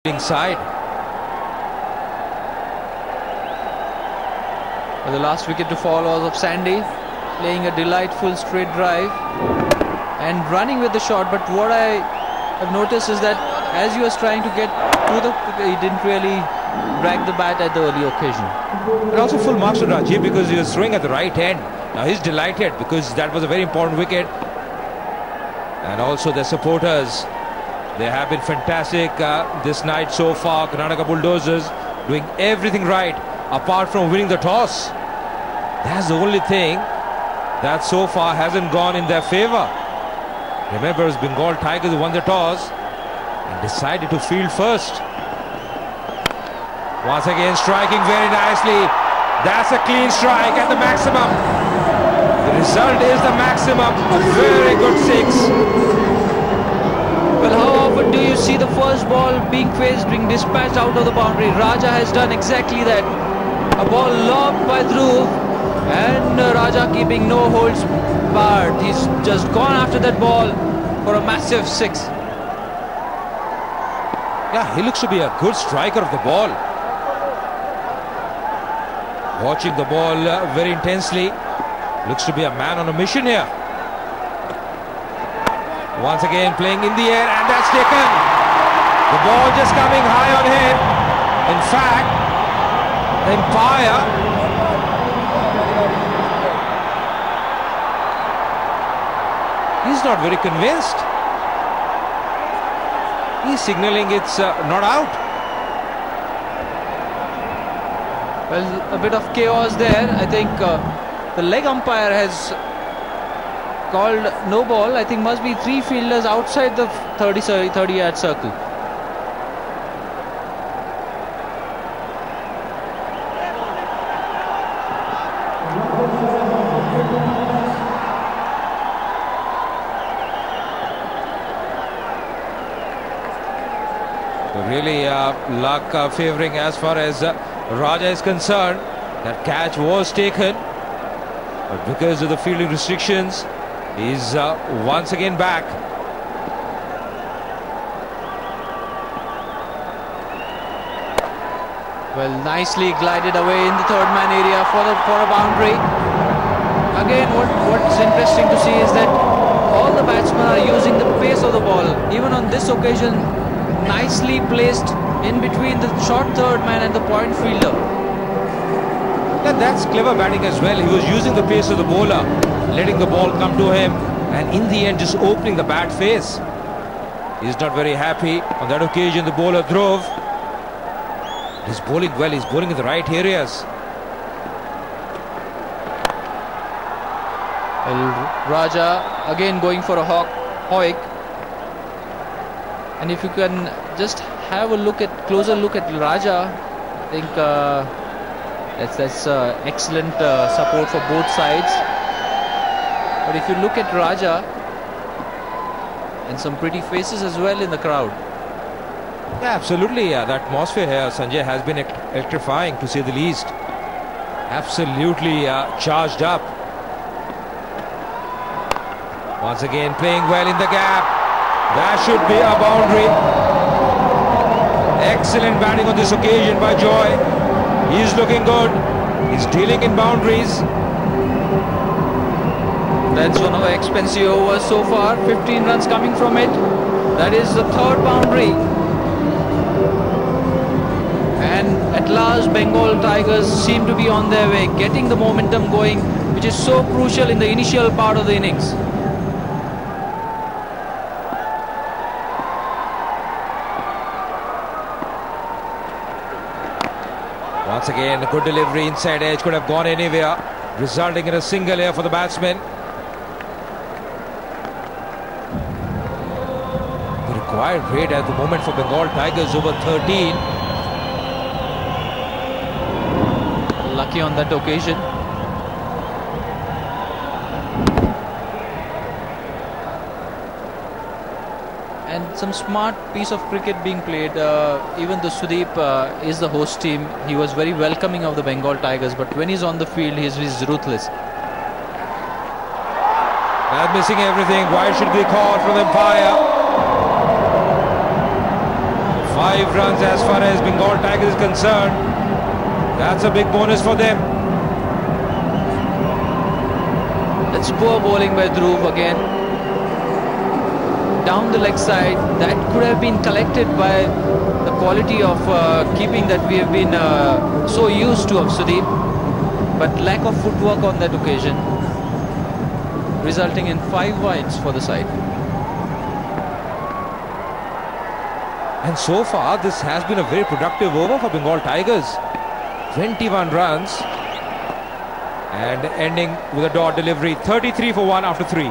Side. The last wicket to fall was of Sandy, playing a delightful straight drive and running with the shot. But what I have noticed is that as he was trying to get to he didn't really drag the bat at the early occasion. And also full marks to Rajiv because he was throwing at the right end. Now he's delighted because that was a very important wicket. And also the supporters, they have been fantastic this night so far. Karnataka Bulldozers doing everything right apart from winning the toss. That's the only thing that so far hasn't gone in their favor. Remember, it's Bengal Tigers who won the toss and decided to field first. Once again striking very nicely. That's a clean strike at the maximum. The result is the maximum. A very good six. Well, how often do you see the first ball being faced, being dispatched out of the boundary? Raja has done exactly that. A ball lobbed by Dhruv and Raja keeping no holds barred. He's just gone after that ball for a massive six. Yeah, he looks to be a good striker of the ball. Watching the ball very intensely. Looks to be a man on a mission here. Once again playing in the air, and that's taken. The ball just coming high on him. In fact, the umpire he's not very convinced. He's signaling it's not out. Well, a bit of chaos there. I think the leg umpire has called no ball. I think must be three fielders outside the 30-yard circle. Really luck favouring as far as Raja is concerned. That catch was taken, but because of the fielding restrictions, he's once again back. Well, nicely glided away in the third man area for a boundary. Again, what's interesting to see is that all the batsmen are using the pace of the ball. Even on this occasion, nicely placed in between the short third man and the point fielder. Yeah, that's clever batting as well. He was using the pace of the bowler, letting the ball come to him, and in the end just opening the bat face. He's not very happy. On that occasion, the bowler drove. He's bowling well. He's bowling in the right areas. Well, Raja again going for a hoik. And if you can just have a closer look at Raja, I think that's excellent support for both sides. But if you look at Raja, and some pretty faces as well in the crowd. Yeah, absolutely. The atmosphere here, Sanjay, has been electrifying to say the least. Absolutely charged up. Once again playing well in the gap. That should be a boundary. Excellent batting on this occasion by Joy. He's looking good. He's dealing in boundaries. That's one of the expensive overs so far. 15 runs coming from it. That is the third boundary. And at last, Bengal Tigers seem to be on their way, getting the momentum going, which is so crucial in the initial part of the innings. Once again, a good delivery inside edge, could have gone anywhere, resulting in a single here for the batsman. The required rate at the moment for Bengal Tigers over 13. Lucky on that occasion. And some smart piece of cricket being played. Even though Sudeep is the host team, he was very welcoming of the Bengal Tigers. But when he's on the field, he's ruthless. Not missing everything. Why should be called from the umpire? 5 runs as far as Bengal Tigers is concerned. That's a big bonus for them. That's poor bowling by Dhruv again. Down the leg side. That could have been collected by the quality of keeping that we have been so used to of Sudeep. But lack of footwork on that occasion, resulting in 5 wides for the side. And so far, this has been a very productive over for Bengal Tigers. 21 runs. And ending with a dot delivery. 33 for 1 after 3.